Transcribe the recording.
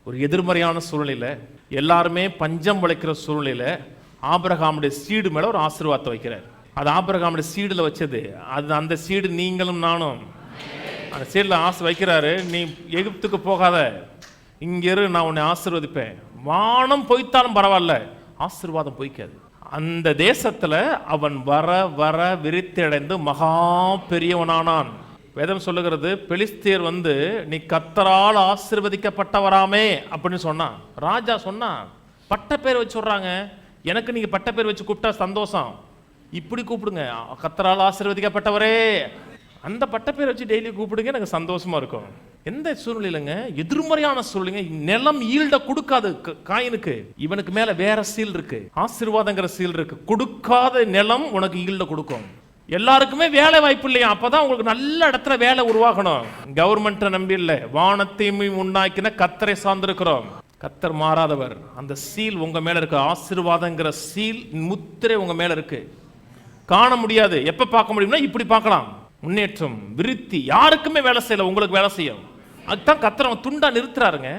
ஒரு எதிர்மறையான சூழ்நிலையில், எல்லாருமே பஞ்சம் உழைக்கிற சூழ்நிலையில் ஆபிரகாமுடைய சீடு மேலே ஒரு ஆசீர்வாதத்தை வைக்கிறார். அது ஆபிரகாமுடைய சீடில் வச்சது. அது அந்த சீடு நீங்களும் நானும். அந்த சீடில் ஆசை வைக்கிறாரு. நீ எகிப்துக்கு போகாத, இங்கிரு, நான் உன்னை ஆசீர்வதிப்பேன். வானம் பொய்த்தாலும் பரவாயில்ல, ஆசீர்வாதம் பொய்க்காது. அந்த தேசத்தில் அவன் வர வர விருத்தியடைந்து மகா பெரியவனானான். வேதம் சொல்லுகிறது, பெலிஸ்தியர் நீ கர்த்தரால் ஆசீர்வதிக்கப்பட்டவராமே அப்படின்னு சொன்னான். ராஜா சொன்னான், பட்ட பேர் வச்சு சொல்றாங்க, எனக்கு நீங்க பட்ட பேர் வச்சு கூப்பிட்டா சந்தோஷம், இப்படி கூப்பிடுங்க, கர்த்தரால் ஆசீர்வதிக்கப்பட்டவரே, அந்த பட்ட பேர் வச்சு டெய்லி கூப்பிடுங்க, எனக்கு சந்தோஷமா இருக்கும். எந்த சூழ்நிலைங்க? எதிர்மறையான சூழ்நிலை. நிலம் ஈல்ட கொடுக்காது காயினுக்கு. இவனுக்கு மேல வேற சீல் இருக்கு, ஆசீர்வாதங்கிற சீல் இருக்கு. கொடுக்காத நிலம் உனக்கு ஈல்ட கொடுக்கும். எல்லாருக்குமே வேலை வாய்ப்பு இல்லையா? அப்பதான் உங்களுக்கு நல்ல இடத்துல வேலை உருவாகணும். கவர்மெண்ட்டை நம்பி இல்லை, வானத்தையும் உண்டாக்கின கர்த்தரை சார்ந்திருக்கிறோம். கர்த்தர் மாறாதவர். அந்த சீல் உங்க மேல இருக்கு. ஆசீர்வாதங்கிற சீல், முத்திரை உங்க மேல இருக்கு. காண முடியாது. எப்ப பார்க்க முடியும்னா இப்படி பார்க்கலாம். முன்னேற்றம், விருத்தி. யாருக்குமே வேலை செய்யல, உங்களுக்கு வேலை செய்யும். அதுதான் கர்த்தர் துண்டா நிறுத்துறாருங்க.